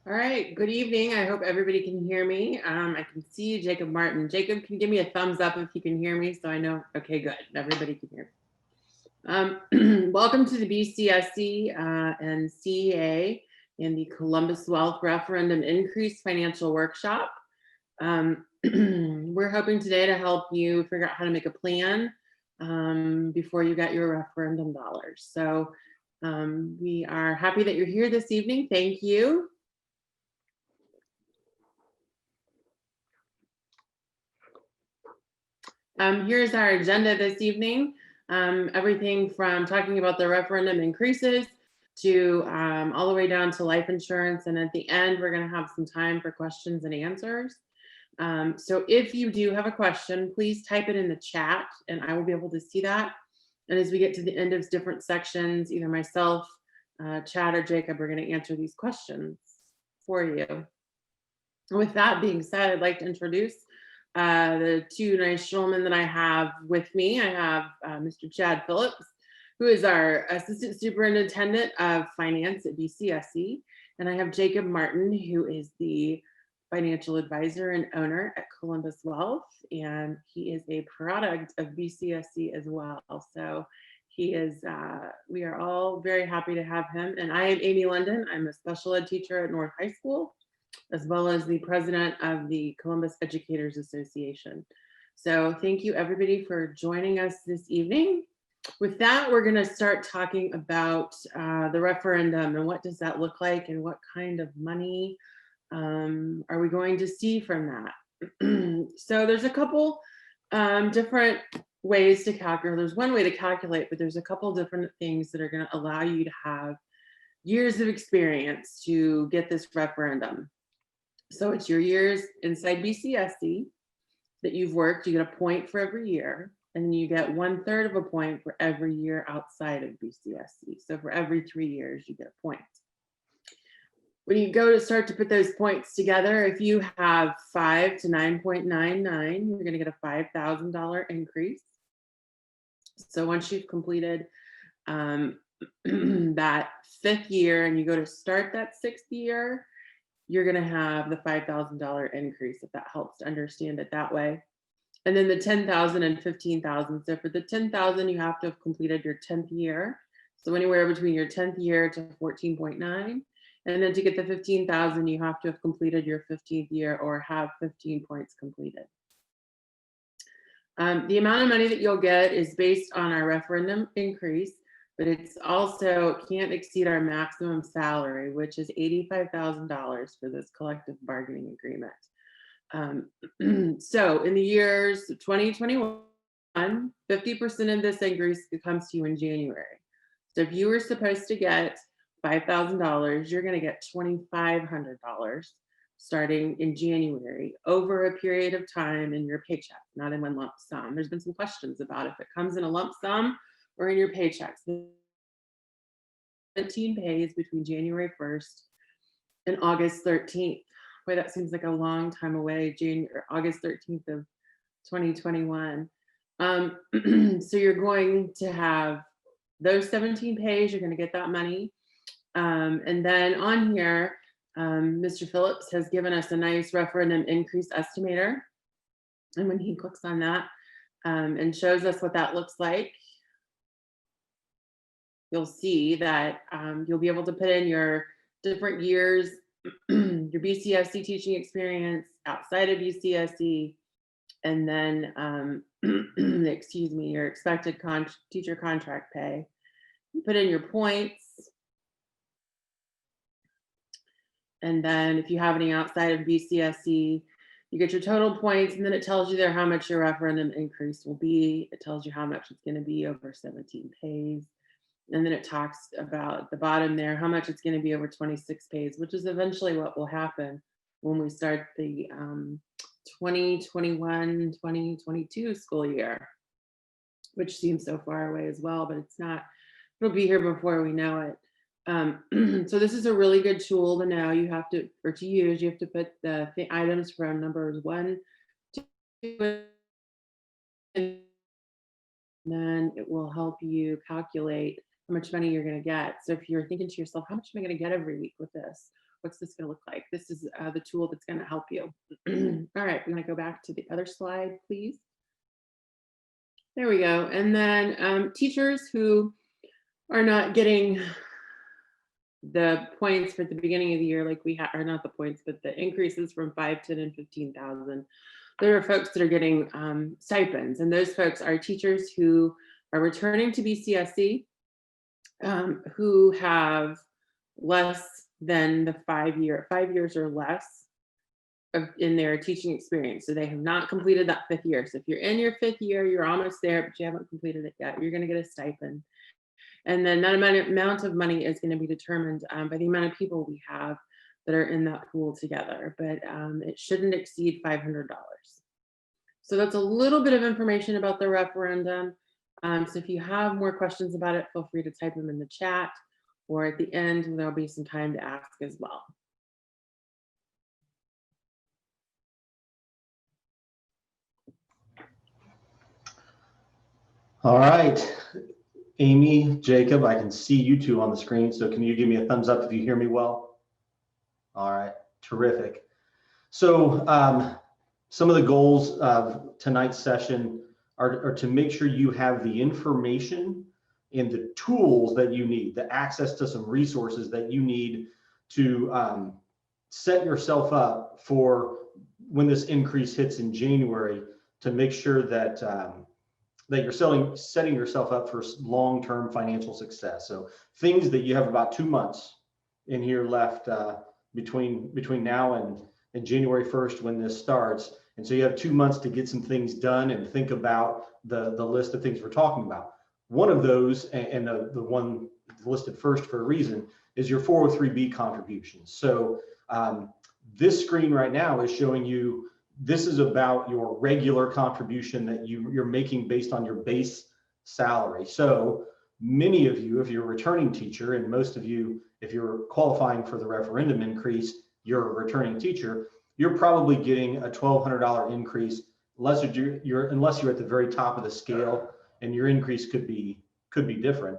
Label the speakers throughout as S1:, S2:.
S1: All right, good evening. I hope everybody can hear me. I can see you, Jacob Martin. Jacob, can you give me a thumbs up if you can hear me so I know? Okay, good. Everybody can hear. Welcome to the BCSC and CEA and the Columbus Wealth Referendum Increase Financial Workshop. We're hoping today to help you figure out how to make a plan before you get your referendum dollars. So we are happy that you're here this evening. Thank you. Here's our agenda this evening. Everything from talking about the referendum increases to all the way down to life insurance. And at the end, we're going to have some time for questions and answers. So if you do have a question, please type it in the chat and I will be able to see that. And as we get to the end of different sections, either myself, Chad, or Jacob are going to answer these questions for you. With that being said, I'd like to introduce the two nice gentlemen that I have with me. I have Mr. Chad Phillips, who is our Assistant Superintendent of Finance at BCSC. And I have Jacob Martin, who is the Financial Advisor and Owner at Columbus Wealth. And he is a product of BCSC as well. So he is, we are all very happy to have him. And I am Amy London. I'm a special ed teacher at North High School, as well as the president of the Columbus Educators Association. So thank you everybody for joining us this evening. With that, we're gonna start talking about the referendum and what does that look like and what kind of money are we going to see from that. So there's a couple different ways to calculate. There's one way to calculate, but there's a couple different things that are gonna allow you to have years of experience to get this referendum. So it's your years inside BCSC that you've worked. You get a point for every year, and then you get 1/3 of a point for every year outside of BCSC. So for every 3 years, you get a point. When you go to start to put those points together, if you have 5 to 9.99, you're going to get a $5,000 increase. So once you've completed that 5th year and you go to start that 6th year, you're going to have the $5,000 increase, if that helps to understand it that way. And then the 10,000 and 15,000. So for the 10,000, you have to have completed your 10th year. So anywhere between your 10th year to 14.9. And then to get the 15,000, you have to have completed your 15th year or have 15 points completed. The amount of money that you'll get is based on our referendum increase, but it's also can't exceed our maximum salary, which is $85,000 for this collective bargaining agreement. So in the years 2021, 50% of this increase comes to you in January. So if you were supposed to get $5,000, you're going to get $2,500 starting in January over a period of time in your paycheck, not in one lump sum. There's been some questions about if it comes in a lump sum or in your paychecks. 17 pays between January 1st and August 13th. Boy, that seems like a long time away, August 13th of 2021. So you're going to have those 17 pays, you're going to get that money. And then on here, Mr. Phillips has given us a nice referendum increase estimator. And when he clicks on that and shows us what that looks like, you'll see that you'll be able to put in your different years, your BCSC teaching experience outside of BCSC, and then, excuse me, your expected teacher contract pay. You put in your points. And then if you have any outside of BCSC, you get your total points, and then it tells you there how much your referendum increase will be. It tells you how much it's going to be over 17 pays. And then it talks about at the bottom there how much it's going to be over 26 pays, which is eventually what will happen when we start the 2021-2022 school year, which seems so far away as well, but it's not. It'll be here before we know it. So this is a really good tool to know. You have to, or to use, you have to put the items from numbers 1, 2, and then it will help you calculate how much money you're going to get. So if you're thinking to yourself, how much am I going to get every week with this? what's this going to look like? This is the tool that's going to help you. All right, I'm going to go back to the other slide, please. There we go. And then teachers who are not getting the points for the beginning of the year, like we have, or not the points, but the increases from 5, 10, and 15,000. There are folks that are getting stipends, and those folks are teachers who are returning to BCSC, who have less than the 5 years or less in their teaching experience. So they have not completed that 5th year. So if you're in your 5th year, you're almost there, but you haven't completed it yet, you're going to get a stipend. And then that amount of money is going to be determined by the amount of people we have that are in that pool together, but it shouldn't exceed $500. So that's a little bit of information about the referendum. So if you have more questions about it, feel free to type them in the chat, or at the end, there'll be some time to ask as well.
S2: All right, Amy, Jacob, I can see you two on the screen. So can you give me a thumbs up if you hear me well? All right, terrific. So some of the goals of tonight's session are to make sure you have the information and the tools that you need, the access to some resources that you need to set yourself up for when this increase hits in January, to make sure that that you're setting yourself up for long-term financial success. So things that you have about 2 months in here left between now and January 1st when this starts. And so you have 2 months to get some things done and think about the list of things we're talking about. One of those, and the one listed first for a reason, is your 403B contributions. So this screen right now is showing you, this is about your regular contribution that you're making based on your base salary. So many of you, if you're a returning teacher, and most of you, if you're qualifying for the referendum increase, you're a returning teacher, you're probably getting a $1,200 increase, unless you're at the very top of the scale, and your increase could be different.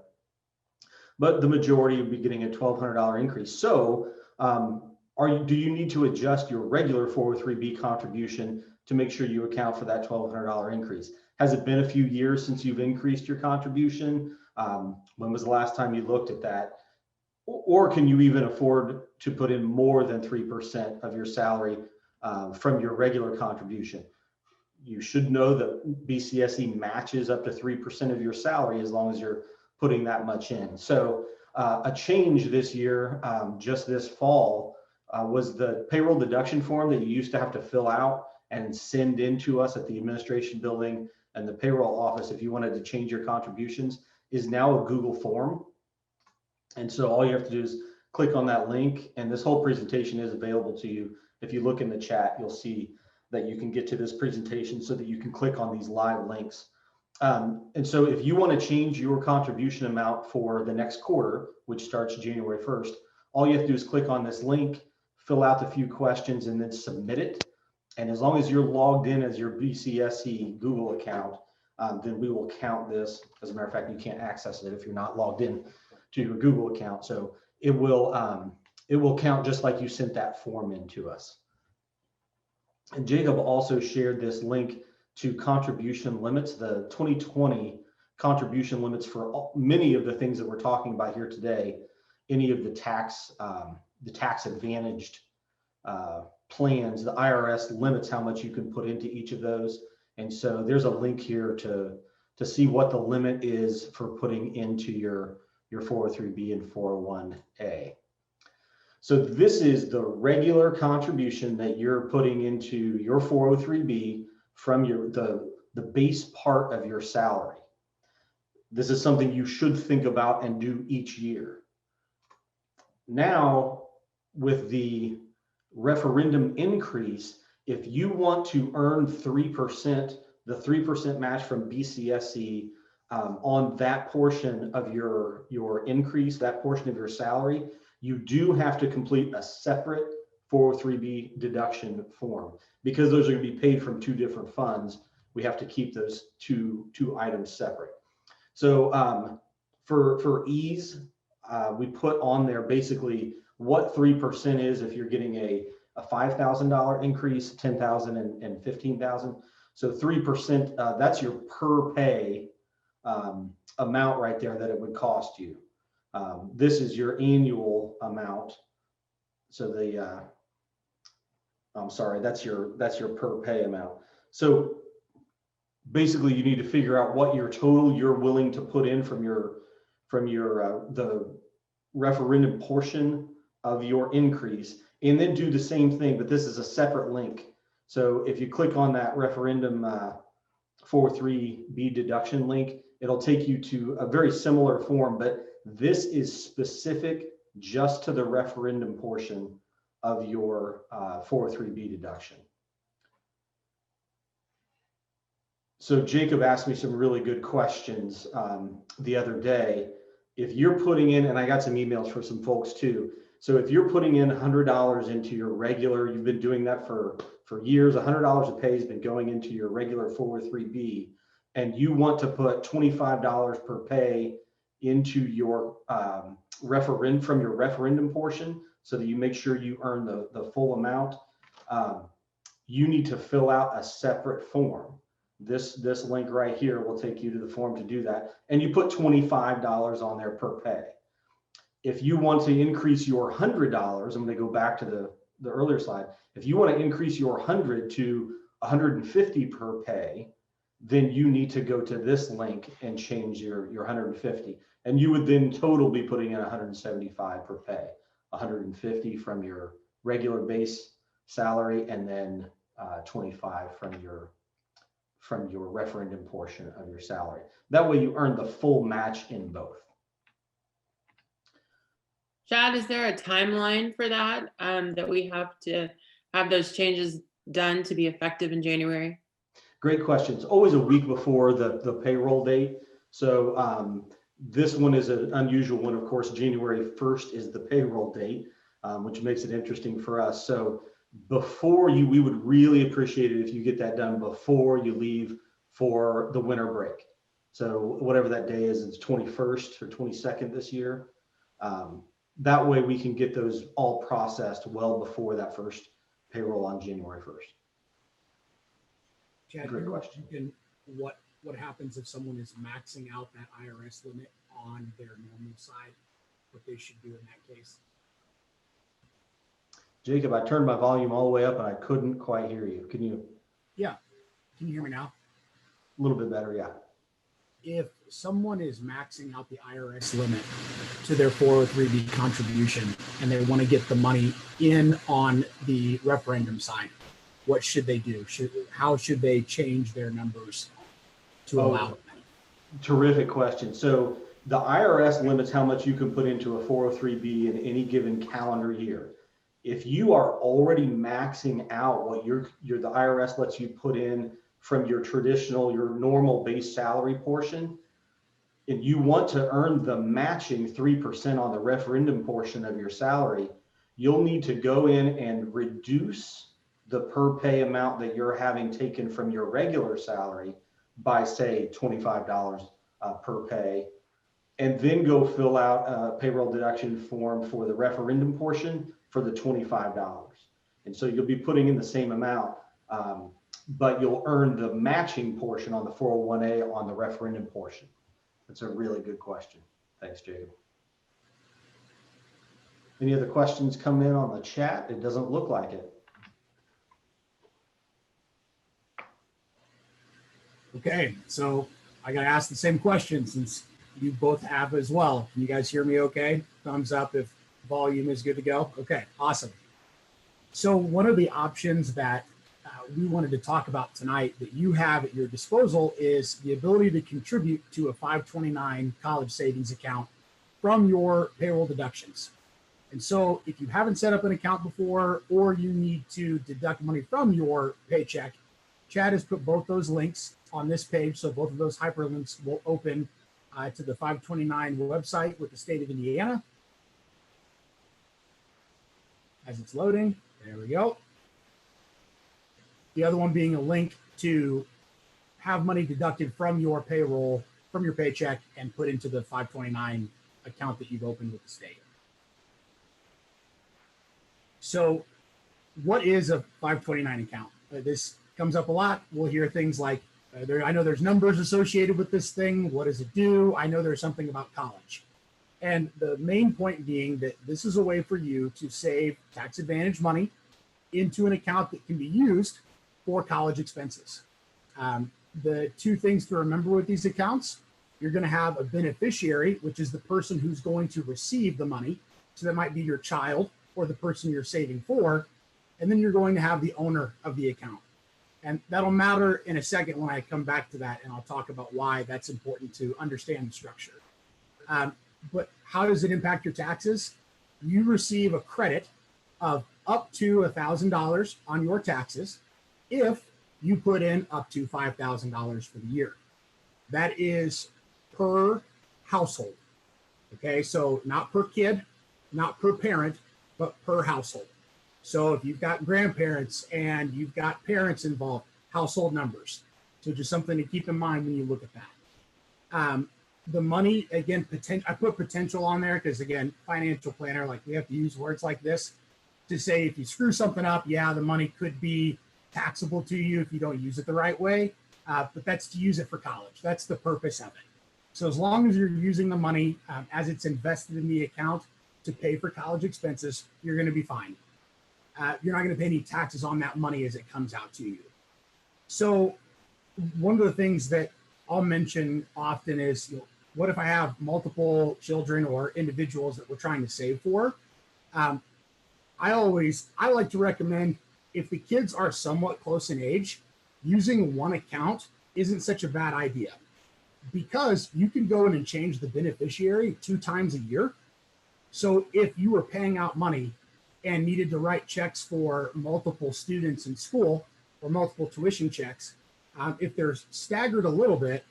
S2: But the majority will be getting a $1,200 increase. So do you need to adjust your regular 403B contribution to make sure you account for that $1,200 increase? Has it been a few years since you've increased your contribution? When was the last time you looked at that? Or can you even afford to put in more than 3% of your salary from your regular contribution? You should know that BCSC matches up to 3% of your salary as long as you're putting that much in. So a change this year, just this fall, was the payroll deduction form that you used to have to fill out and send in to us at the administration building and the payroll office if you wanted to change your contributions, is now a Google form. And so all you have to do is click on that link, and this whole presentation is available to you. If you look in the chat, you'll see that you can get to this presentation so that you can click on these live links. And so if you want to change your contribution amount for the next quarter, which starts January 1st, all you have to do is click on this link, fill out the few questions, and then submit it. And as long as you're logged in as your BCSC Google account, then we will count this. As a matter of fact, you can't access it if you're not logged in to your Google account. So it will count just like you sent that form in to us. And Jacob also shared this link to contribution limits, the 2020 contribution limits for many of the things that we're talking about here today. Any of the tax advantaged plans, the IRS limits how much you can put into each of those. And so there's a link here to see what the limit is for putting into your 403B and 401A. So this is the regular contribution that you're putting into your 403B from the base part of your salary. This is something you should think about and do each year. Now, with the referendum increase, if you want to earn 3%, the 3% match from BCSC on that portion of your increase, that portion of your salary, you do have to complete a separate 403B deduction form. Because those are going to be paid from two different funds, we have to keep those two items separate. So for ease, we put on there basically what 3% is if you're getting a $5,000 increase, 10,000 and 15,000. So 3%, that's your per pay amount right there that it would cost you. This is your annual amount. So I'm sorry, that's your per pay amount. So basically you need to figure out what your total you're willing to put in from the referendum portion of your increase, and then do the same thing, but this is a separate link. So if you click on that referendum 403B deduction link, it'll take you to a very similar form, but this is specific just to the referendum portion of your 403B deduction. So Jacob asked me some really good questions the other day. If you're putting in, and I got some emails for some folks too. So if you're putting in $100 into your regular, you've been doing that for years, $100 a pay has been going into your regular 403B, and you want to put $25 per pay into your from your referendum portion so that you make sure you earn the full amount, you need to fill out a separate form. This link right here will take you to the form to do that. And you put $25 on there per pay. If you want to increase your $100, I'm going to go back to the earlier slide. If you want to increase your 100 to 150 per pay, then you need to go to this link and change your 150. And you would then total be putting in 175 per pay, 150 from your regular base salary, and then 25 from your referendum portion of your salary. That way you earn the full match in both.
S1: Chad, is there a timeline for that, that we have to have those changes done to be effective in January?
S2: Great question. It's always a week before the payroll date. So this one is an unusual one. Of course, January 1st is the payroll date, which makes it interesting for us. So we would really appreciate it if you get that done before you leave for the winter break. So whatever that day is, it's 21st or 22nd this year. That way we can get those all processed well before that first payroll on January 1st.
S3: Chad,
S2: great question.
S3: What happens if someone is maxing out that IRS limit on their normal side? What they should do in that case?
S2: Jacob, I turned my volume all the way up and I couldn't quite hear you. Can you?
S3: Yeah. Can you hear me now?
S2: A little bit better, yeah.
S3: If someone is maxing out the IRS limit to their 403B contribution and they want to get the money in on the referendum side, what should they do? How should they change their numbers to allow it?
S2: Terrific question. So the IRS limits how much you can put into a 403B in any given calendar year. If you are already maxing out what the IRS lets you put in from your normal base salary portion, and you want to earn the matching 3% on the referendum portion of your salary, you'll need to go in and reduce the per pay amount that you're having taken from your regular salary by, say, $25 per pay, and then go fill out a payroll deduction form for the referendum portion for the $25. And so you'll be putting in the same amount, but you'll earn the matching portion on the 401A on the referendum portion. That's a really good question. Thanks, Jacob. Any other questions come in on the chat? It doesn't look like it.
S3: Okay, so I got to ask the same question since you both have as well. Can you guys hear me okay? Thumbs up if volume is good to go. Okay, awesome. So one of the options that we wanted to talk about tonight that you have at your disposal is the ability to contribute to a 529 college savings account from your payroll deductions. And so if you haven't set up an account before, or you need to deduct money from your paycheck, Chad has put both those links on this page. So both of those hyperlinks will open to the 529 website with the state of Indiana. As it's loading, there we go. The other one being a link to have money deducted from your payroll, from your paycheck, and put into the 529 account that you've opened with the state. So what is a 529 account? This comes up a lot. We'll hear things like, I know there's numbers associated with this thing. What does it do? I know there's something about college. And the main point being that this is a way for you to save tax advantage money into an account that can be used for college expenses. The two things to remember with these accounts, you're going to have a beneficiary, which is the person who's going to receive the money. So that might be your child or the person you're saving for. And then you're going to have the owner of the account. And that'll matter in a second when I come back to that, and I'll talk about why that's important to understand the structure. But how does it impact your taxes? You receive a credit of up to $1,000 on your taxes if you put in up to $5,000 for the year. That is per household. Okay, so not per kid, not per parent, but per household. So if you've got grandparents and you've got parents involved, household numbers. So just something to keep in mind when you look at that. The money, again, I put potential on there because, again, financial planner, like we have to use words like this to say if you screw something up, yeah, the money could be taxable to you if you don't use it the right way. But that's to use it for college. That's the purpose of it. So as long as you're using the money as it's invested in the account to pay for college expenses, you're going to be fine. You're not going to pay any taxes on that money as it comes out to you. So one of the things that I'll mention often is, what if I have multiple children or individuals that we're trying to save for? I like to recommend, if the kids are somewhat close in age, using one account isn't such a bad idea, because you can go in and change the beneficiary 2 times a year. So if you were paying out money and needed to write checks for multiple students in school or multiple tuition checks, if they're staggered a little bit,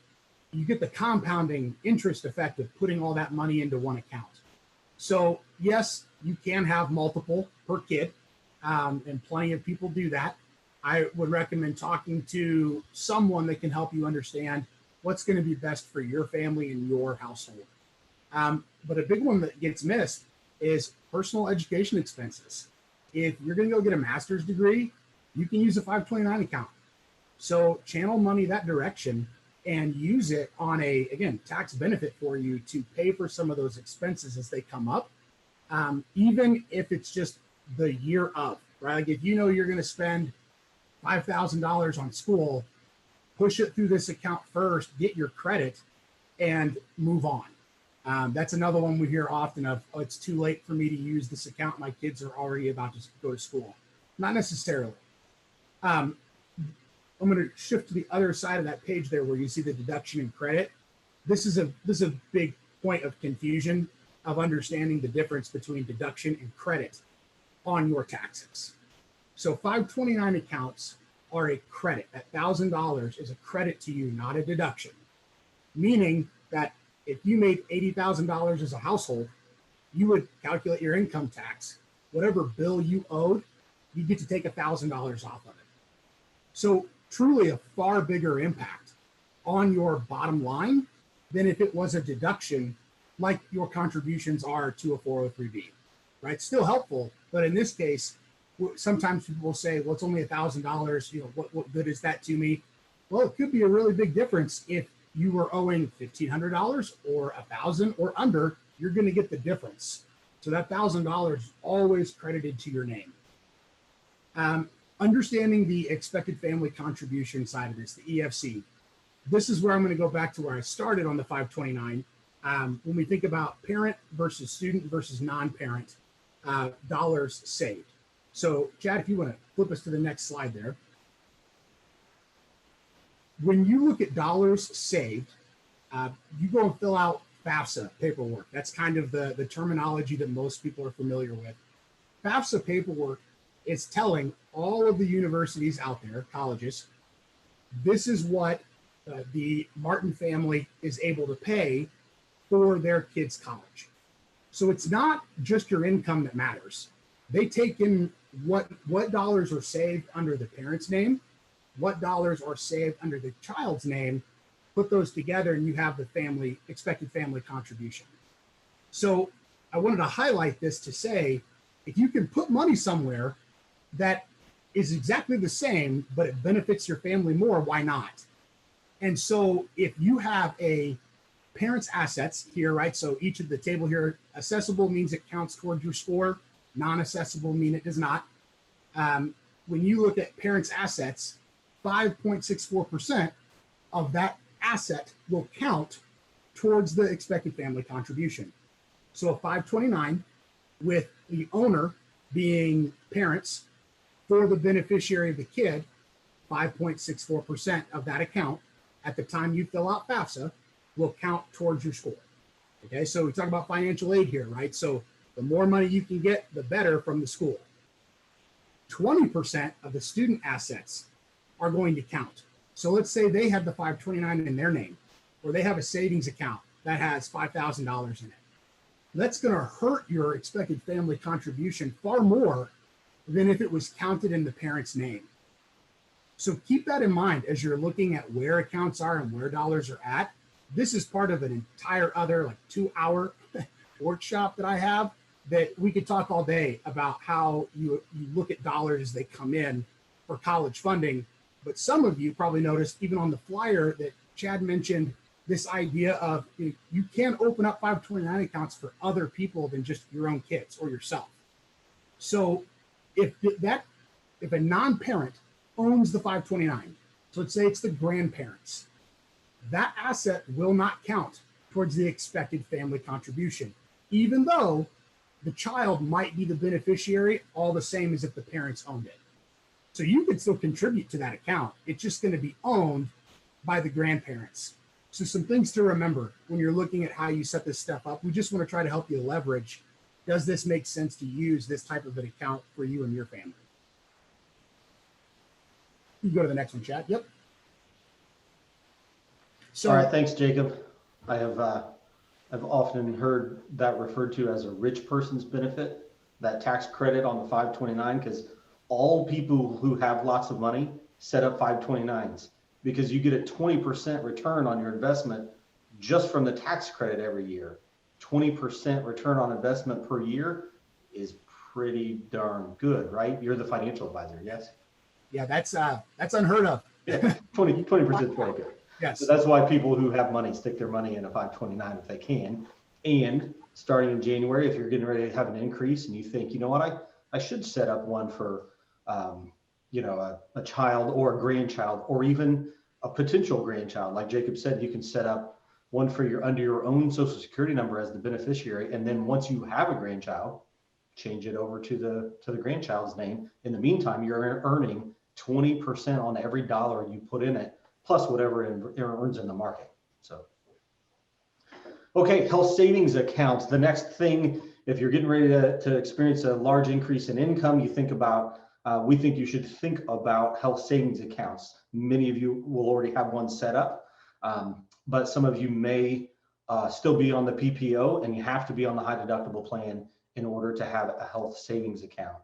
S3: you get the compounding interest effect of putting all that money into one account. So yes, you can have multiple per kid, and plenty of people do that. I would recommend talking to someone that can help you understand what's going to be best for your family and your household. But a big one that gets missed is personal education expenses. If you're going to go get a master's degree, you can use a 529 account. So channel money that direction and use it on a, again, tax benefit for you to pay for some of those expenses as they come up, even if it's just the year of, right? Like if you know you're going to spend $5,000 on school, push it through this account first, get your credit, and move on. That's another one we hear often of, oh, it's too late for me to use this account. My kids are already about to go to school. Not necessarily. I'm going to shift to the other side of that page there where you see the deduction and credit. This is a big point of confusion of understanding the difference between deduction and credit on your taxes. So 529 accounts are a credit. That $1,000 is a credit to you, not a deduction. Meaning that if you made $80,000 as a household, you would calculate your income tax. Whatever bill you owed, you get to take $1,000 off of it. So truly a far bigger impact on your bottom line than if it was a deduction like your contributions are to a 403B, right? Still helpful, but in this case, sometimes people will say, well, it's only $1,000, what good is that to me? Well, it could be a really big difference. If you were owing $1,500 or $1,000 or under, you're going to get the difference. So that $1,000 is always credited to your name. Understanding the expected family contribution side of this, the EFC. This is where I'm going to go back to where I started on the 529. When we think about parent versus student versus non-parent dollars saved. So Chad, if you want to flip us to the next slide there. When you look at dollars saved, you go and fill out FAFSA paperwork. That's kind of the terminology that most people are familiar with. FAFSA paperwork is telling all of the universities out there, colleges, this is what the Martin family is able to pay for their kids' college. So it's not just your income that matters. They take in what dollars are saved under the parent's name, what dollars are saved under the child's name, put those together, and you have the expected family contribution. So I wanted to highlight this to say, if you can put money somewhere that is exactly the same, but it benefits your family more, why not? And so if you have a parent's assets here, right? So each of the table here, accessible means it counts towards your score. Non-accessible mean it does not. When you look at parents' assets, 5.64% of that asset will count towards the expected family contribution. So a 529 with the owner being parents for the beneficiary of the kid, 5.64% of that account at the time you fill out FAFSA will count towards your score. Okay, so we talk about financial aid here, right? So the more money you can get, the better from the school. 20% of the student assets are going to count. So let's say they have the 529 in their name, or they have a savings account that has $5,000 in it. That's going to hurt your expected family contribution far more than if it was counted in the parent's name. So keep that in mind as you're looking at where accounts are and where dollars are at. This is part of an entire other like 2-hour workshop that I have that we could talk all day about how you look at dollars as they come in for college funding. But some of you probably noticed even on the flyer that Chad mentioned this idea of you can open up 529 accounts for other people than just your own kids or yourself. So if a non-parent owns the 529, so let's say it's the grandparents, that asset will not count towards the expected family contribution, even though the child might be the beneficiary all the same as if the parents owned it. So you could still contribute to that account. It's just going to be owned by the grandparents. So some things to remember when you're looking at how you set this stuff up. We just want to try to help you leverage. Does this make sense to use this type of an account for you and your family? You go to the next one, Chad. Yep. So,
S2: all right, thanks, Jacob. I've often heard that referred to as a rich person's benefit, that tax credit on the 529, because all people who have lots of money set up 529s because you get a 20% return on your investment just from the tax credit every year. 20% return on investment per year is pretty darn good, right? You're the financial advisor, yes?
S3: Yeah, that's unheard of.
S2: Yeah, 20% is very good.
S3: Yes.
S2: So that's why people who have money stick their money in a 529 if they can. And starting in January, if you're getting ready to have an increase and you think, you know what, I should set up one for, a child or a grandchild, or even a potential grandchild. Like Jacob said, you can set up one for under your own Social Security number as the beneficiary. And then once you have a grandchild, change it over to the grandchild's name. In the meantime, you're earning 20% on every dollar you put in it, plus whatever it earns in the market. So, okay, health savings accounts. The next thing, if you're getting ready to experience a large increase in income, you think about, we think you should think about health savings accounts. Many of you will already have one set up, but some of you may still be on the PPO, and you have to be on the high deductible plan in order to have a health savings account.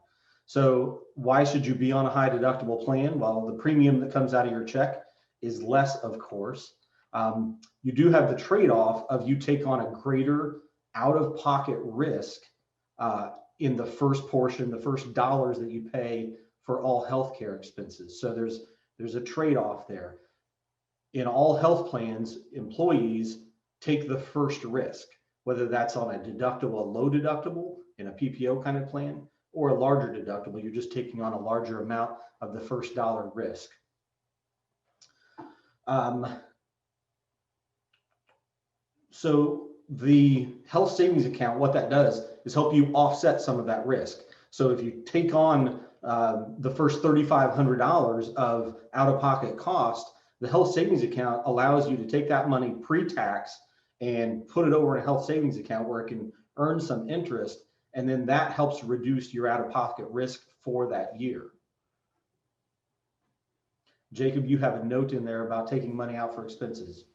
S2: So why should you be on a high deductible plan? Well, the premium that comes out of your check is less, of course. You do have the trade-off of you take on a greater out-of-pocket risk in the first portion, the first dollars that you pay for all healthcare expenses. So there's a trade-off there. In all health plans, employees take the first risk, whether that's on a deductible, a low deductible in a PPO kind of plan, or a larger deductible. You're just taking on a larger amount of the first dollar risk. So the health savings account, what that does is help you offset some of that risk. So if you take on the first $3,500 of out-of-pocket cost, the health savings account allows you to take that money pre-tax and put it over in a health savings account where it can earn some interest, and then that helps reduce your out-of-pocket risk for that year. Jacob, you have a note in there about taking money out for expenses.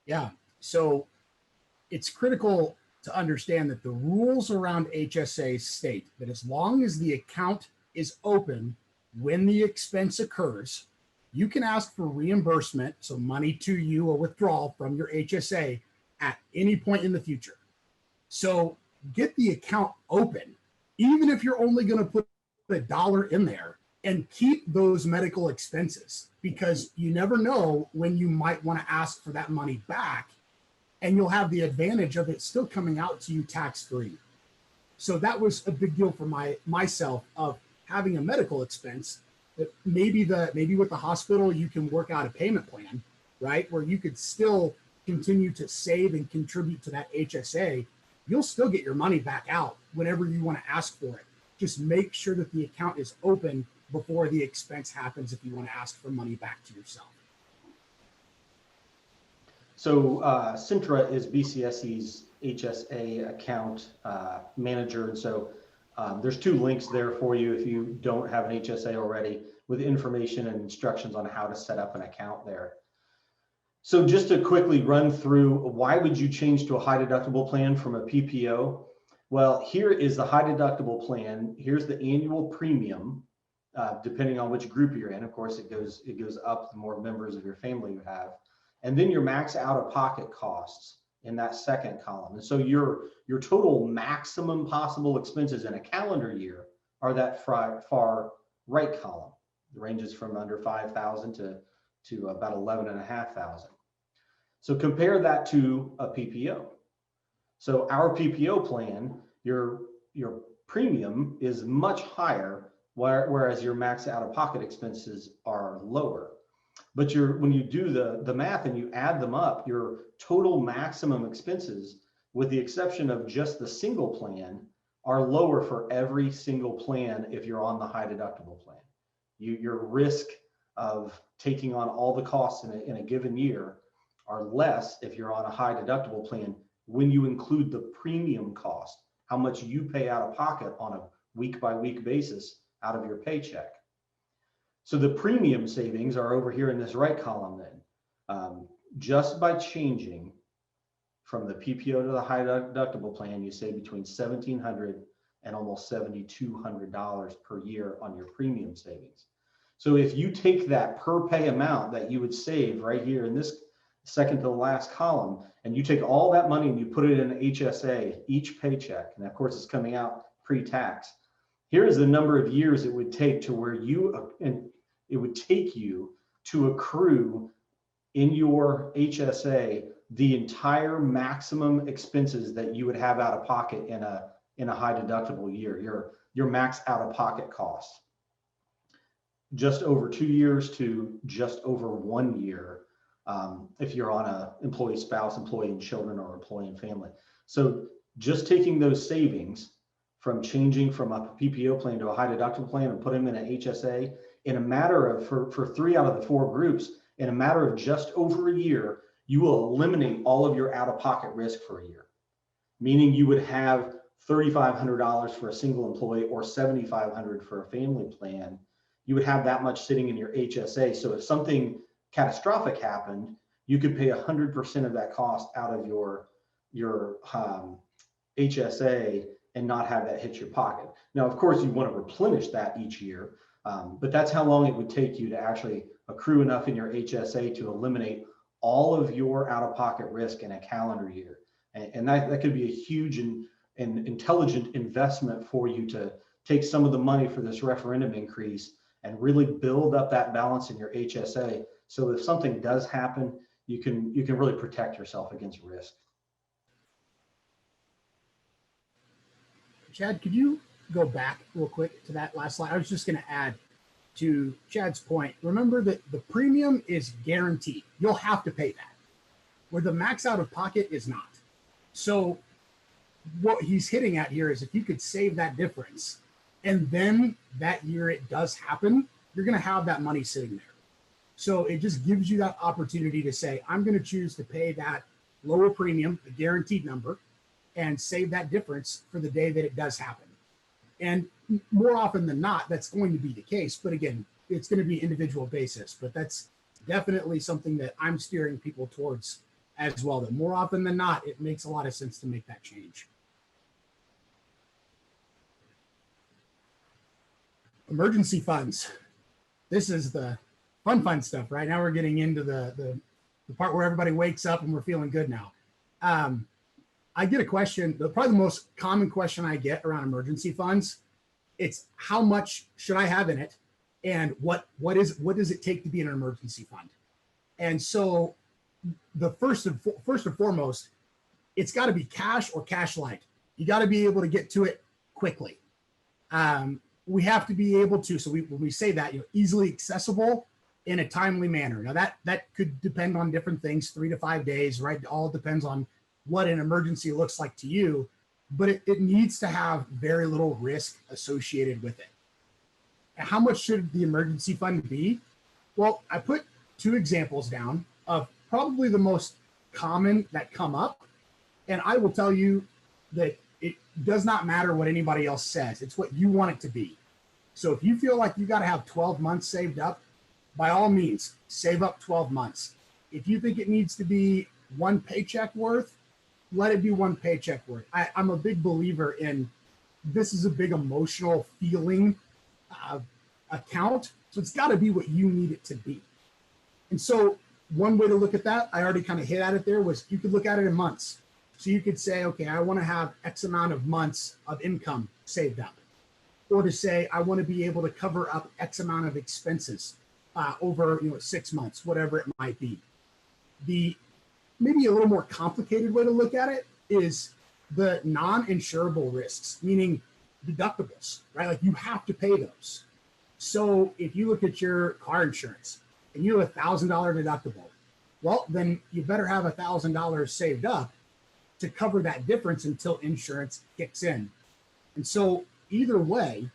S3: Yeah, so it's critical to understand that the rules around HSA state that as long as the account is open when the expense occurs, you can ask for reimbursement, so money to you or withdrawal from your HSA at any point in the future. So get the account open, even if you're only going to put $1 in there, and keep those medical expenses, because you never know when you might want to ask for that money back, and you'll have the advantage of it still coming out to you tax-free. So that was a big deal for myself of having a medical expense. That maybe with the hospital you can work out a payment plan, right, where you could still continue to save and contribute to that HSA. You'll still get your money back out whenever you want to ask for it. Just make sure that the account is open before the expense happens if you want to ask for money back to yourself.
S2: So Sintra is BCSC's HSA account manager. And so there's 2 links there for you if you don't have an HSA already, with information and instructions on how to set up an account there. So just to quickly run through, why would you change to a high deductible plan from a PPO? Well, here is the high deductible plan. Here's the annual premium, depending on which group you're in. Of course, it goes up the more members of your family you have. And then your max out-of-pocket costs in that second column. And so your total maximum possible expenses in a calendar year are that far right column. It ranges from under 5,000 to about 11,500. So compare that to a PPO. So our PPO plan, your premium is much higher, whereas your max out-of-pocket expenses are lower. But when you do the math and you add them up, your total maximum expenses, with the exception of just the single plan, are lower for every single plan if you're on the high deductible plan. Your risk of taking on all the costs in a given year are less if you're on a high deductible plan when you include the premium cost, how much you pay out of pocket on a week-by-week basis out of your paycheck. So the premium savings are over here in this right column then. Just by changing from the PPO to the high deductible plan, you save between $1,700 and almost $7,200 per year on your premium savings. So if you take that per pay amount that you would save right here in this second to the last column, and you take all that money and you put it in an HSA each paycheck, and of course it's coming out pre-tax, here is the number of years it would take to where it would take you to accrue in your HSA the entire maximum expenses that you would have out of pocket in a high deductible year, your max out of pocket costs. Just over 2 years to just over 1 year if you're on a employee spouse, employee and children, or employee and family. So just taking those savings from changing from a PPO plan to a high deductible plan and put them in an HSA in a matter of, for 3 out of the 4 groups, in a matter of just over a year, you will eliminate all of your out-of-pocket risk for a year. Meaning you would have $3,500 for a single employee or $7,500 for a family plan. You would have that much sitting in your HSA. So if something catastrophic happened, you could pay 100% of that cost out of your HSA and not have that hit your pocket. Now, of course, you want to replenish that each year, but that's how long it would take you to actually accrue enough in your HSA to eliminate all of your out-of-pocket risk in a calendar year. And that could be a huge and intelligent investment for you to take some of the money for this referendum increase and really build up that balance in your HSA. So if something does happen, you can really protect yourself against risk.
S3: Chad, could you go back real quick to that last slide? I was just going to add to Chad's point. Remember that the premium is guaranteed. You'll have to pay that, where the max out of pocket is not. So what he's hitting at here is if you could save that difference and then that year it does happen, you're going to have that money sitting there. So it just gives you that opportunity to say, I'm going to choose to pay that lower premium, the guaranteed number, and save that difference for the day that it does happen. And more often than not, that's going to be the case. But again, it's going to be individual basis. But that's definitely something that I'm steering people towards as well. That more often than not, it makes a lot of sense to make that change. Emergency funds. This is the fun stuff, right? Now we're getting into the part where everybody wakes up and we're feeling good now. I get a question, probably the most common question I get around emergency funds, it's how much should I have in it? And what does it take to be an emergency fund? And so the first and foremost, it's got to be cash or cash light. You got to be able to get to it quickly. We have to be able to, so when we say that, easily accessible in a timely manner. Now that could depend on different things, 3 to 5 days, right? It all depends on what an emergency looks like to you, but it needs to have very little risk associated with it. And how much should the emergency fund be? Well, I put 2 examples down of probably the most common that come up. And I will tell you that it does not matter what anybody else says. It's what you want it to be. So if you feel like you got to have 12 months saved up, by all means, save up 12 months. If you think it needs to be 1 paycheck worth, let it be 1 paycheck worth. I'm a big believer in this is a big emotional feeling account. So it's got to be what you need it to be. And so one way to look at that, I already kind of hit at it there, was you could look at it in months. So you could say, okay, I want to have X amount of months of income saved up. Or to say, I want to be able to cover up X amount of expenses over 6 months, whatever it might be. The maybe a little more complicated way to look at it is the non-insurable risks, meaning deductibles, right? Like you have to pay those. So if you look at your car insurance and you have $1,000 deductible, well, then you better have $1,000 saved up to cover that difference until insurance kicks in. And so either way,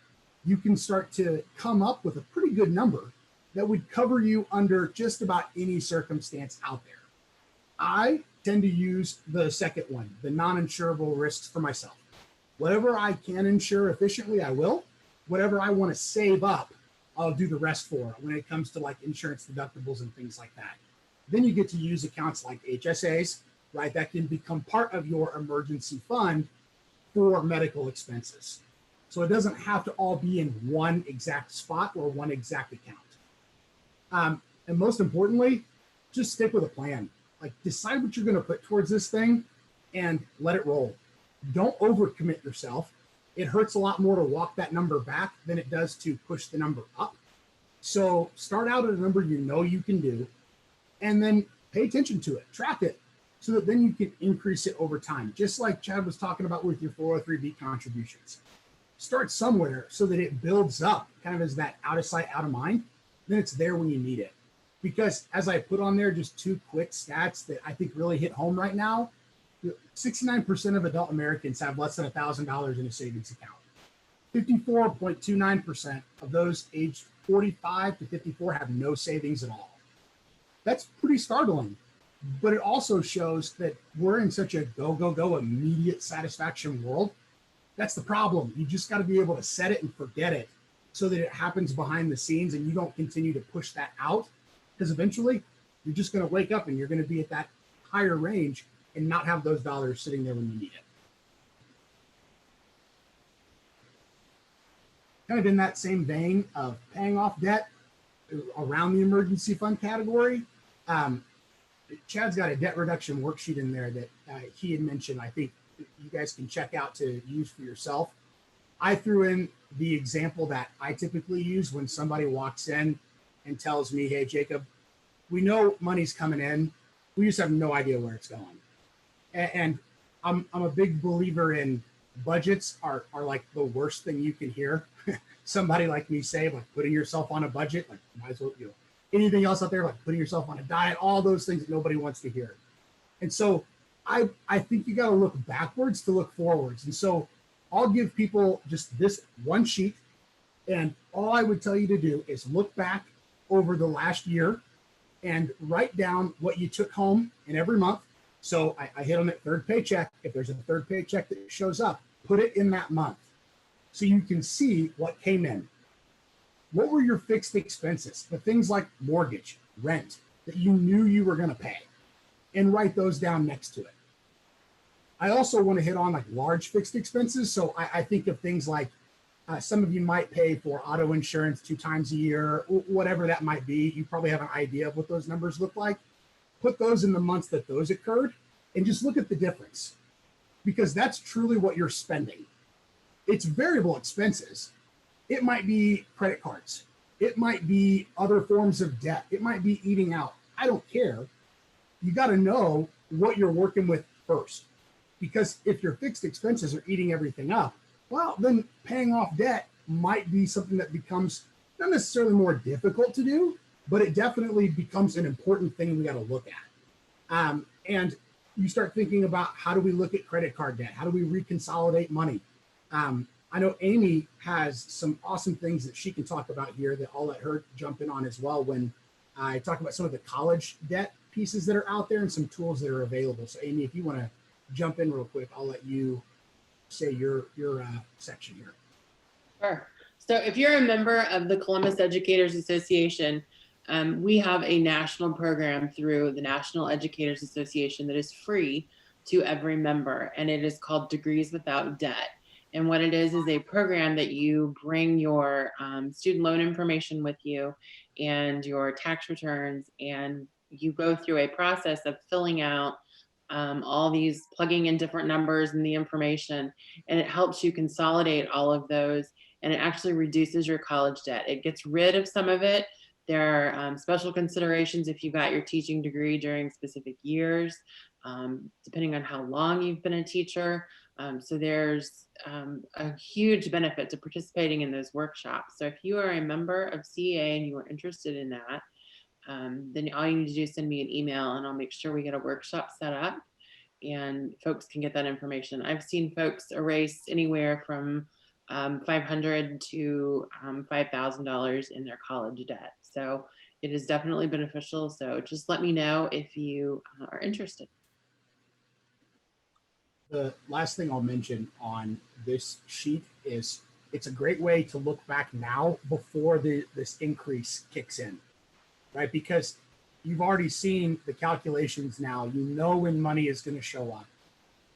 S3: you can start to come up with a pretty good number that would cover you under just about any circumstance out there. I tend to use the second one, the non-insurable risks, for myself. Whatever I can insure efficiently, I will. Whatever I want to save up, I'll do the rest for when it comes to like insurance deductibles and things like that. Then you get to use accounts like HSAs, right? That can become part of your emergency fund for medical expenses. So it doesn't have to all be in one exact spot or one exact account. And most importantly, just stick with a plan. Like decide what you're going to put towards this thing and let it roll. Don't overcommit yourself. It hurts a lot more to walk that number back than it does to push the number up. So start out at a number you know you can do, and then pay attention to it, track it, so that then you can increase it over time. Just like Chad was talking about with your 403B contributions. Start somewhere so that it builds up kind of as that out of sight, out of mind. Then it's there when you need it. Because as I put on there, just 2 quick stats that I think really hit home right now, 69% of adult Americans have less than $1,000 in a savings account. 54.29% of those aged 45 to 54 have no savings at all. That's pretty startling, but it also shows that we're in such a go, go, go, immediate satisfaction world. That's the problem. You just got to be able to set it and forget it so that it happens behind the scenes and you don't continue to push that out, because eventually you're just going to wake up and you're going to be at that higher range and not have those dollars sitting there when you need it. Kind of in that same vein of paying off debt around the emergency fund category, Chad's got a debt reduction worksheet in there that he had mentioned. I think you guys can check out to use for yourself. I threw in the example that I typically use when somebody walks in and tells me, hey, Jacob, we know money's coming in. We just have no idea where it's going. And I'm a big believer in budgets are like the worst thing you can hear somebody like me say, like putting yourself on a budget, like might as well, anything else out there, like putting yourself on a diet, all those things that nobody wants to hear. And so I think you got to look backwards to look forwards. And so I'll give people just this one sheet, and all I would tell you to do is look back over the last year and write down what you took home in every month. So I hit on that third paycheck. If there's a third paycheck that shows up, put it in that month so you can see what came in. What were your fixed expenses? The things like mortgage, rent that you knew you were going to pay, and write those down next to it. I also want to hit on like large fixed expenses. So I think of things like some of you might pay for auto insurance 2 times a year, whatever that might be. You probably have an idea of what those numbers look like. Put those in the months that those occurred and just look at the difference. because that's truly what you're spending. It's variable expenses. It might be credit cards. It might be other forms of debt. It might be eating out. I don't care. You got to know what you're working with first. Because if your fixed expenses are eating everything up, well, then paying off debt might be something that becomes not necessarily more difficult to do, but it definitely becomes an important thing we got to look at. And you start thinking about, how do we look at credit card debt? How do we reconsolidate money? I know Amy has some awesome things that she can talk about here that I'll let her jump in on as well when I talk about some of the college debt pieces that are out there and some tools that are available. So Amy, if you want to jump in real quick, I'll let you say your section here.
S1: Sure. So if you're a member of the Columbus Educators Association, we have a national program through the National Educators Association that is free to every member, and it is called Degrees Without Debt. And what it is a program that you bring your student loan information with you and your tax returns, and you go through a process of filling out all these, plugging in different numbers and the information, and it helps you consolidate all of those, and it actually reduces your college debt. It gets rid of some of it. There are special considerations if you got your teaching degree during specific years, depending on how long you've been a teacher. So there's a huge benefit to participating in those workshops. So if you are a member of CEA and you are interested in that, then all you need to do is send me an email and I'll make sure we get a workshop set up and folks can get that information. I've seen folks erase anywhere from $500 to $5,000 in their college debt. So it is definitely beneficial. So just let me know if you are interested.
S3: The last thing I'll mention on this sheet is it's a great way to look back now before this increase kicks in, right? Because you've already seen the calculations now, you know when money is going to show up.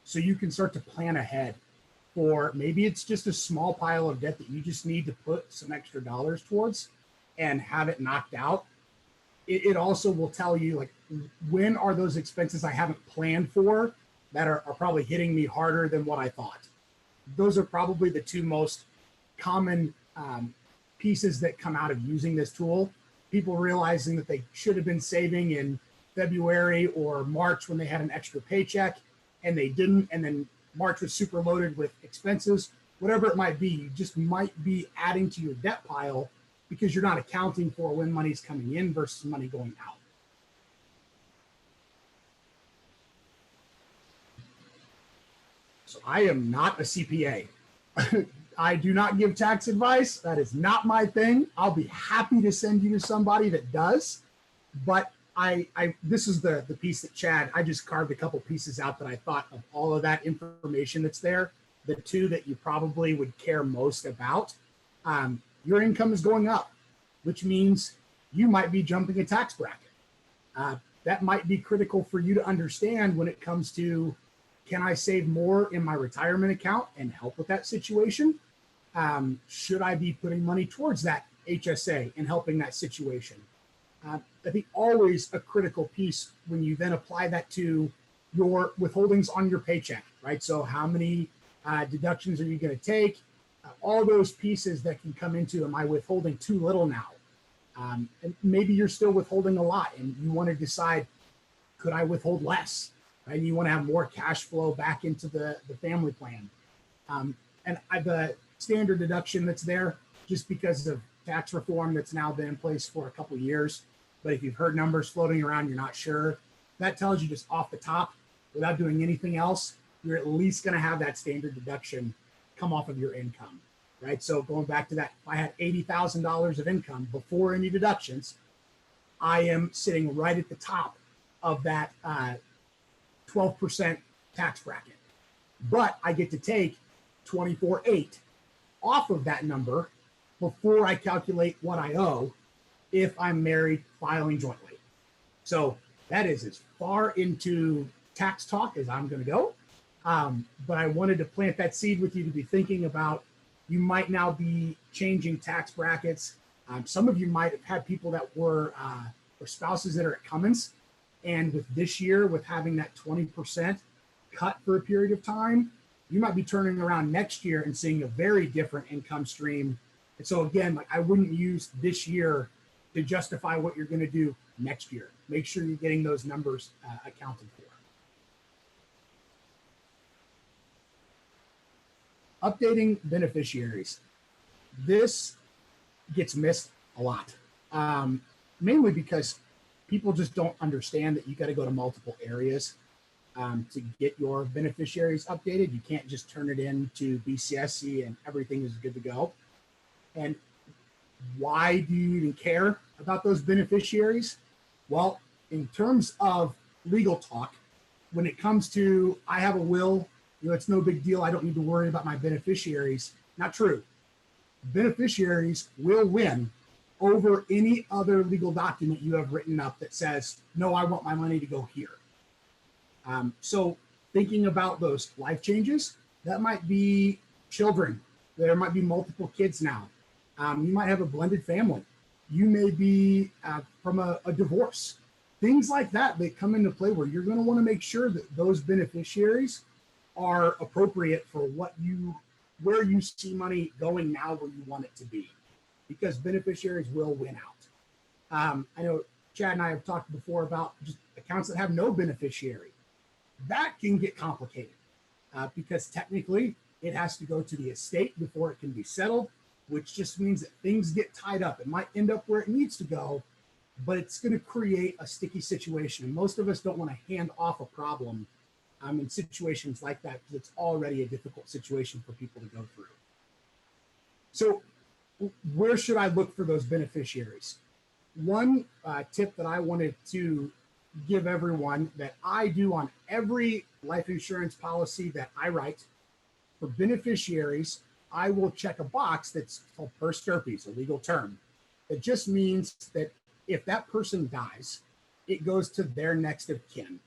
S3: So you can start to plan ahead for, maybe it's just a small pile of debt that you just need to put some extra dollars towards and have it knocked out. It also will tell you, like, when are those expenses I haven't planned for that are probably hitting me harder than what I thought. Those are probably the two most common pieces that come out of using this tool. People realizing that they should have been saving in February or March when they had an extra paycheck and they didn't, and then March was super loaded with expenses, whatever it might be. You just might be adding to your debt pile because you're not accounting for when money's coming in versus money going out. So I am not a CPA. I do not give tax advice. That is not my thing. I'll be happy to send you to somebody that does. But this is the piece that Chad, I just carved a couple pieces out that I thought of all of that information that's there. The two that you probably would care most about. Your income is going up, which means you might be jumping a tax bracket. That might be critical for you to understand when it comes to, can I save more in my retirement account and help with that situation? Should I be putting money towards that HSA and helping that situation? I think always a critical piece when you then apply that to your withholdings on your paycheck, right? So how many deductions are you going to take? All those pieces that can come into, am I withholding too little now? And maybe you're still withholding a lot and you want to decide, could I withhold less? Right? And you want to have more cash flow back into the family plan. And the standard deduction that's there, just because of tax reform that's now been in place for a couple of years. But if you've heard numbers floating around, you're not sure, that tells you just off the top, without doing anything else, you're at least going to have that standard deduction come off of your income, right? So going back to that, if I had $80,000 of income before any deductions, I am sitting right at the top of that 12% tax bracket. But I get to take 24.8 off of that number before I calculate what I owe if I'm married filing jointly. So that is as far into tax talk as I'm going to go. But I wanted to plant that seed with you to be thinking about, you might now be changing tax brackets. Some of you might have had people that were spouses that are at Cummins. And with this year, with having that 20% cut for a period of time, you might be turning around next year and seeing a very different income stream. And so again, like I wouldn't use this year to justify what you're going to do next year. Make sure you're getting those numbers accounted for. Updating beneficiaries. This gets missed a lot, mainly because people just don't understand that you got to go to multiple areas to get your beneficiaries updated. You can't just turn it into BCSC and everything is good to go. And why do you even care about those beneficiaries? Well, in terms of legal talk, when it comes to, I have a will, it's no big deal, I don't need to worry about my beneficiaries. Not true. Beneficiaries will win over any other legal document you have written up that says, no, I want my money to go here. So thinking about those life changes, that might be children. There might be multiple kids now. You might have a blended family. You may be from a divorce. Things like that come into play where you're going to want to make sure that those beneficiaries are appropriate for where you see money going now, where you want it to be, because beneficiaries will win out. I know Chad and I have talked before about just accounts that have no beneficiary. That can get complicated because technically it has to go to the estate before it can be settled, which just means that things get tied up. It might end up where it needs to go, but it's going to create a sticky situation. And most of us don't want to hand off a problem in situations like that because it's already a difficult situation for people to go through. So where should I look for those beneficiaries? One tip that I wanted to give everyone that I do on every life insurance policy that I write, for beneficiaries, I will check a box that's called per stirpes, a legal term. It just means that if that person dies, it goes to their next of kin.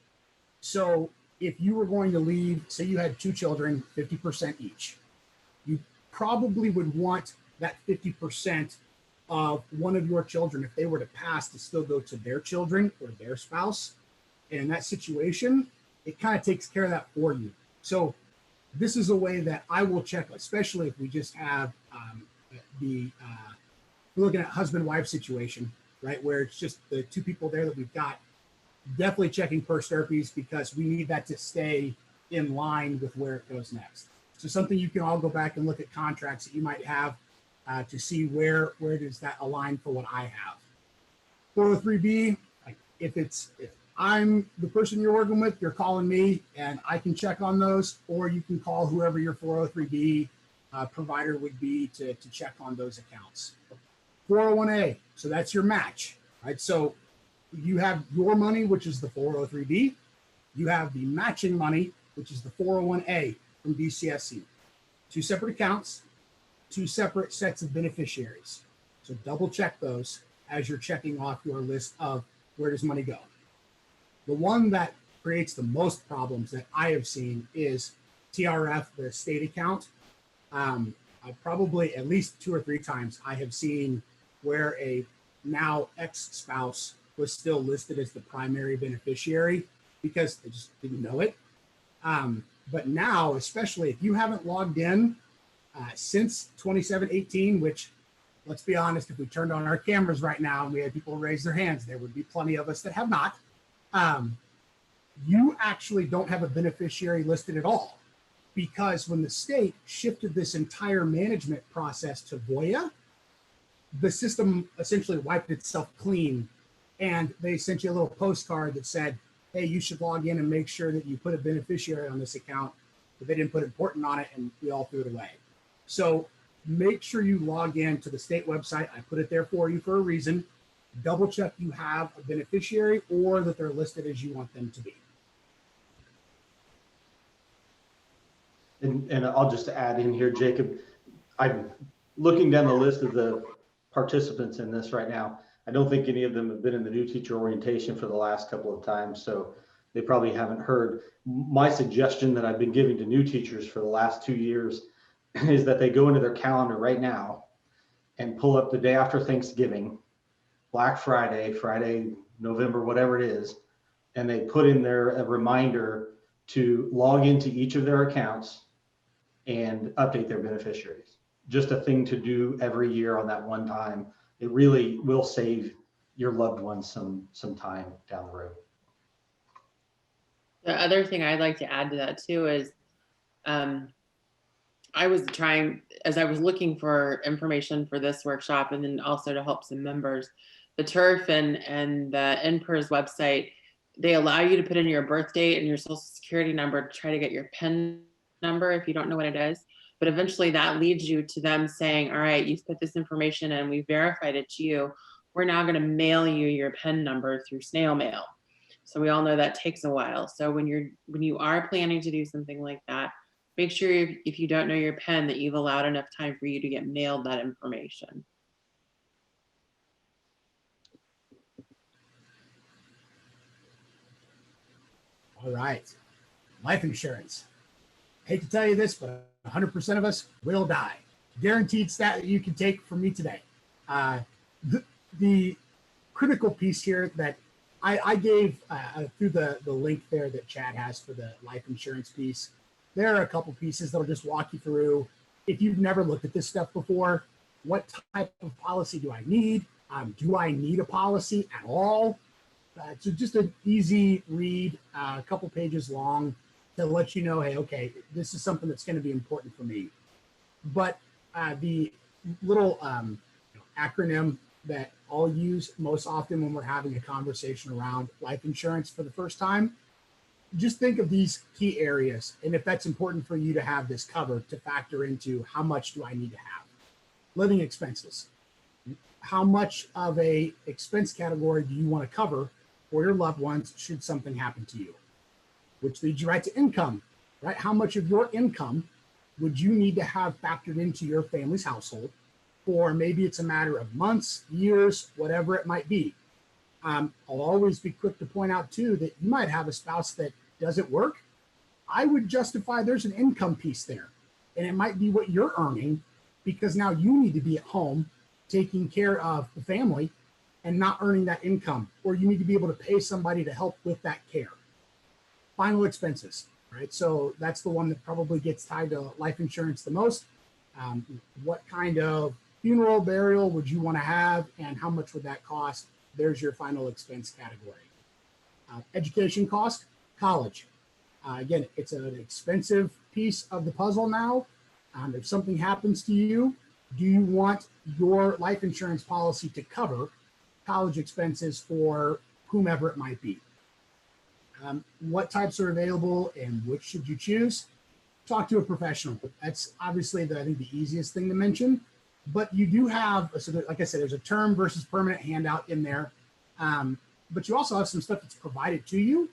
S3: So if you were going to leave, say you had 2 children, 50% each, you probably would want that 50% of one of your children, if they were to pass, to still go to their children or their spouse. And in that situation, it kind of takes care of that for you. So this is a way that I will check, especially if we just have we're looking at husband-wife situation, right? Where it's just the 2 people there that we've got. Definitely checking per stirpes because we need that to stay in line with where it goes next. So something you can all go back and look at contracts that you might have to see where does that align for what I have. 403B, like if I'm the person you're working with, you're calling me and I can check on those, or you can call whoever your 403B provider would be to check on those accounts. 401A, so that's your match, right? So you have your money, which is the 403B. You have the matching money, which is the 401A from BCSC. 2 separate accounts, 2 separate sets of beneficiaries. So double check those as you're checking off your list of where does money go. The one that creates the most problems that I have seen is TRF, the estate account. Probably at least 2 or 3 times I have seen where a now ex-spouse was still listed as the primary beneficiary because they just didn't know it. But now, especially if you haven't logged in since 27-18, which, let's be honest, if we turned on our cameras right now and we had people raise their hands, there would be plenty of us that have not. You actually don't have a beneficiary listed at all, because when the state shifted this entire management process to Voya, the system essentially wiped itself clean, and they sent you a little postcard that said, hey, you should log in and make sure that you put a beneficiary on this account, but they didn't put important on it, and we all threw it away. So make sure you log in to the state website. I put it there for you for a reason. Double check you have a beneficiary or that they're listed as you want them to be.
S2: And I'll just add in here, Jacob, I'm looking down the list of the participants in this right now. I don't think any of them have been in the new teacher orientation for the last couple of times, so they probably haven't heard. My suggestion that I've been giving to new teachers for the last 2 years is that they go into their calendar right now and pull up the day after Thanksgiving, Black Friday, November, whatever it is, and they put in there a reminder to log into each of their accounts and update their beneficiaries. Just a thing to do every year on that one time. It really will save your loved ones some time down the road.
S1: The other thing I'd like to add to that too is, I was trying, as I was looking for information for this workshop and then also to help some members, the TURF and the NPERS website, they allow you to put in your birth date and your social security number to try to get your PIN number if you don't know what it is. But eventually that leads you to them saying, all right, you've put this information in, we verified it to you. We're now going to mail you your PIN number through snail mail. So we all know that takes a while. So when you are planning to do something like that, make sure if you don't know your PIN that you've allowed enough time for you to get mailed that information.
S3: All right. Life insurance. I hate to tell you this, but 100% of us will die. Guaranteed stat that you can take from me today. The critical piece here that I gave through the link there that Chad has for the life insurance piece, there are a couple pieces that'll just walk you through. If you've never looked at this stuff before, what type of policy do I need? Do I need a policy at all? So just an easy read, a couple pages long to let you know, hey, okay, this is something that's going to be important for me. But the little acronym that I'll use most often when we're having a conversation around life insurance for the first time, just think of these key areas. And if that's important for you to have this covered, to factor into how much do I need to have? Living expenses. How much of a expense category do you want to cover for your loved ones should something happen to you? Which leads you right to income, right? How much of your income would you need to have factored into your family's household? Or maybe it's a matter of months, years, whatever it might be. I'll always be quick to point out too that you might have a spouse that doesn't work. I would justify there's an income piece there, and it might be what you're earning, because now you need to be at home taking care of the family and not earning that income, or you need to be able to pay somebody to help with that care. Final expenses, right? So that's the one that probably gets tied to life insurance the most. What kind of funeral, burial would you want to have, and how much would that cost? There's your final expense category. Education cost, college. Again, it's an expensive piece of the puzzle now. If something happens to you, do you want your life insurance policy to cover college expenses for whomever it might be? What types are available and which should you choose? Talk to a professional. That's obviously I think the easiest thing to mention. But you do have, so like I said, there's a term versus permanent handout in there. But you also have some stuff that's provided to you.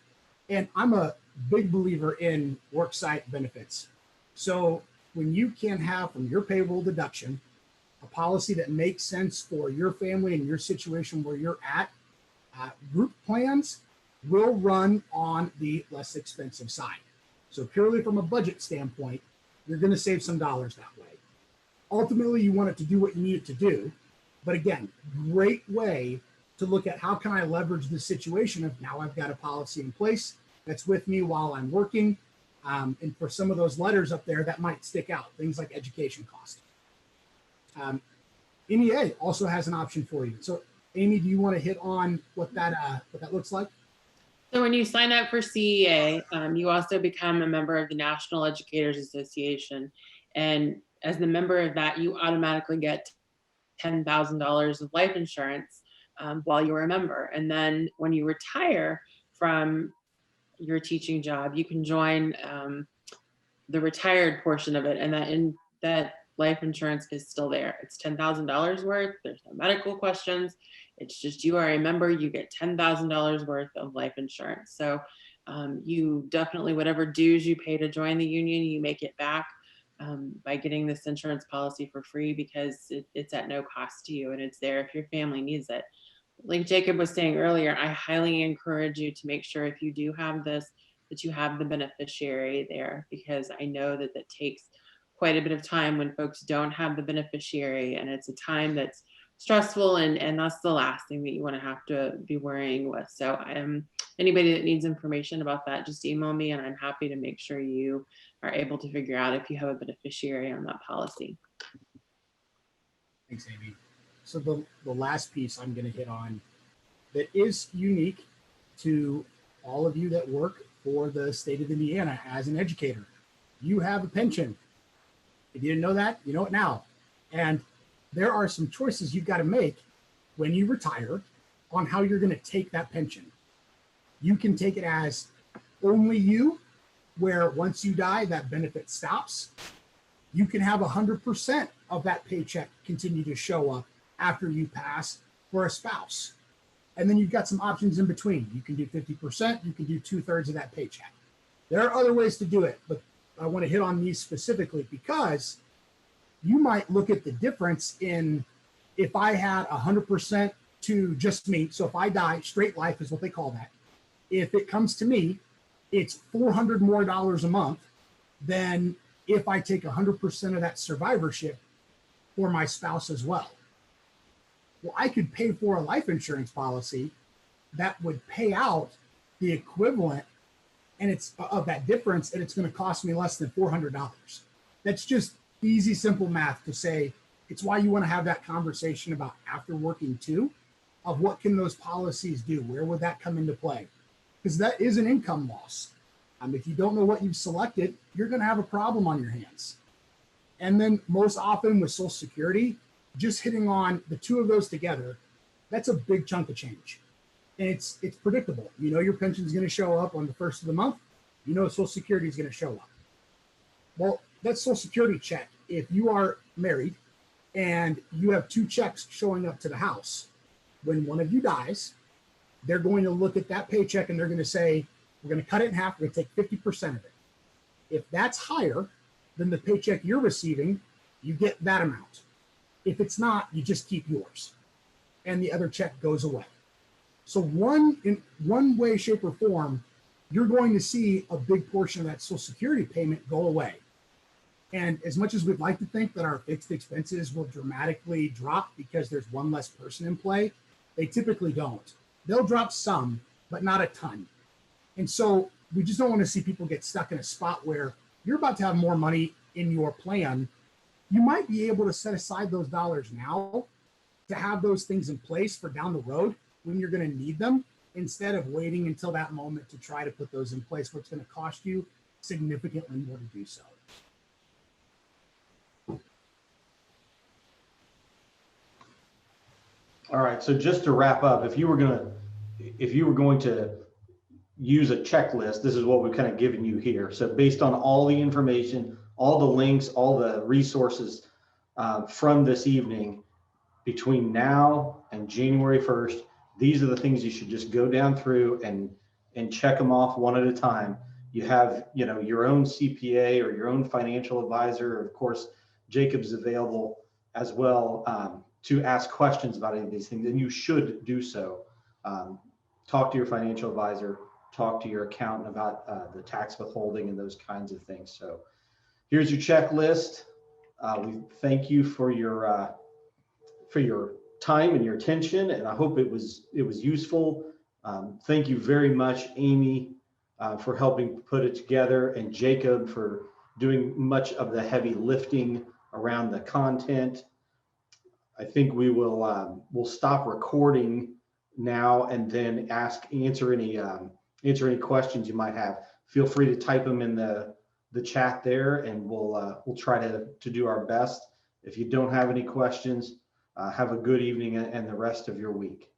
S3: And I'm a big believer in worksite benefits. So when you can have from your payroll deduction a policy that makes sense for your family and your situation where you're at, group plans will run on the less expensive side. So purely from a budget standpoint, you're going to save some dollars that way. Ultimately, you want it to do what you need it to do. But again, great way to look at how can I leverage this situation of now I've got a policy in place that's with me while I'm working. And for some of those letters up there, that might stick out, things like education cost. NEA also has an option for you. So Amy, do you want to hit on what that looks like?
S1: So when you sign up for CEA, you also become a member of the National Educators Association. And as the member of that, you automatically get $10,000 of life insurance while you're a member. And then when you retire from your teaching job, you can join the retired portion of it. And that life insurance is still there. It's $10,000 worth. There's no medical questions. It's just you are a member, you get $10,000 worth of life insurance. So you definitely, whatever dues you pay to join the union, you make it back by getting this insurance policy for free, because it's at no cost to you and it's there if your family needs it. Like Jacob was saying earlier, I highly encourage you to make sure if you do have this, that you have the beneficiary there, because I know that that takes quite a bit of time when folks don't have the beneficiary, and it's a time that's stressful, and that's the last thing that you want to have to be worrying with. So anybody that needs information about that, just email me and I'm happy to make sure you are able to figure out if you have a beneficiary on that policy.
S3: Thanks, Amy. So the last piece I'm going to hit on that is unique to all of you that work for the state of Indiana as an educator. You have a pension. If you didn't know that, you know it now. And there are some choices you've got to make when you retire on how you're going to take that pension. You can take it as only you, where once you die, that benefit stops. You can have 100% of that paycheck continue to show up after you pass for a spouse. And then you've got some options in between. You can do 50%, you can do 2/3 of that paycheck. There are other ways to do it, but I want to hit on these specifically because you might look at the difference in if I had 100% to just me. So if I die, straight life is what they call that. If it comes to me, it's $400 more a month than if I take 100% of that survivorship for my spouse as well. Well, I could pay for a life insurance policy that would pay out the equivalent and it's of that difference, and it's going to cost me less than $400. That's just easy, simple math to say. It's why you want to have that conversation about after working too, of what can those policies do? Where would that come into play? Because that is an income loss. If you don't know what you've selected, you're going to have a problem on your hands. And then most often with Social Security, just hitting on the two of those together, that's a big chunk of change. And it's predictable. You know your pension is going to show up on the first of the month. You know Social Security is going to show up. Well, that Social Security check, if you are married and you have two checks showing up to the house, when one of you dies, they're going to look at that paycheck and they're going to say, we're going to cut it in half. We're going to take 50% of it. If that's higher than the paycheck you're receiving, you get that amount. If it's not, you just keep yours and the other check goes away. So in one way, shape, or form, you're going to see a big portion of that Social Security payment go away. And as much as we'd like to think that our fixed expenses will dramatically drop because there's one less person in play, they typically don't. They'll drop some, but not a ton. And so we just don't want to see people get stuck in a spot where you're about to have more money in your plan. You might be able to set aside those dollars now to have those things in place for down the road when you're going to need them, instead of waiting until that moment to try to put those in place, where it's going to cost you significantly more to do so.
S2: All right, so just to wrap up, if you were going to use a checklist, this is what we've kind of given you here. So based on all the information, all the links, all the resources from this evening, between now and January 1st, these are the things you should just go down through and check them off one at a time. You have, your own CPA or your own financial advisor. Of course, Jacob's available as well to ask questions about any of these things, and you should do so. Talk to your financial advisor, talk to your accountant about the tax withholding and those kinds of things. So here's your checklist. We thank you for your time and your attention, and I hope it was useful. Thank you very much, Amy, for helping put it together, and Jacob for doing much of the heavy lifting around the content. I think we will we'll stop recording now and then answer any questions you might have. Feel free to type them in the chat there, and we'll try to do our best. If you don't have any questions, have a good evening and the rest of your week.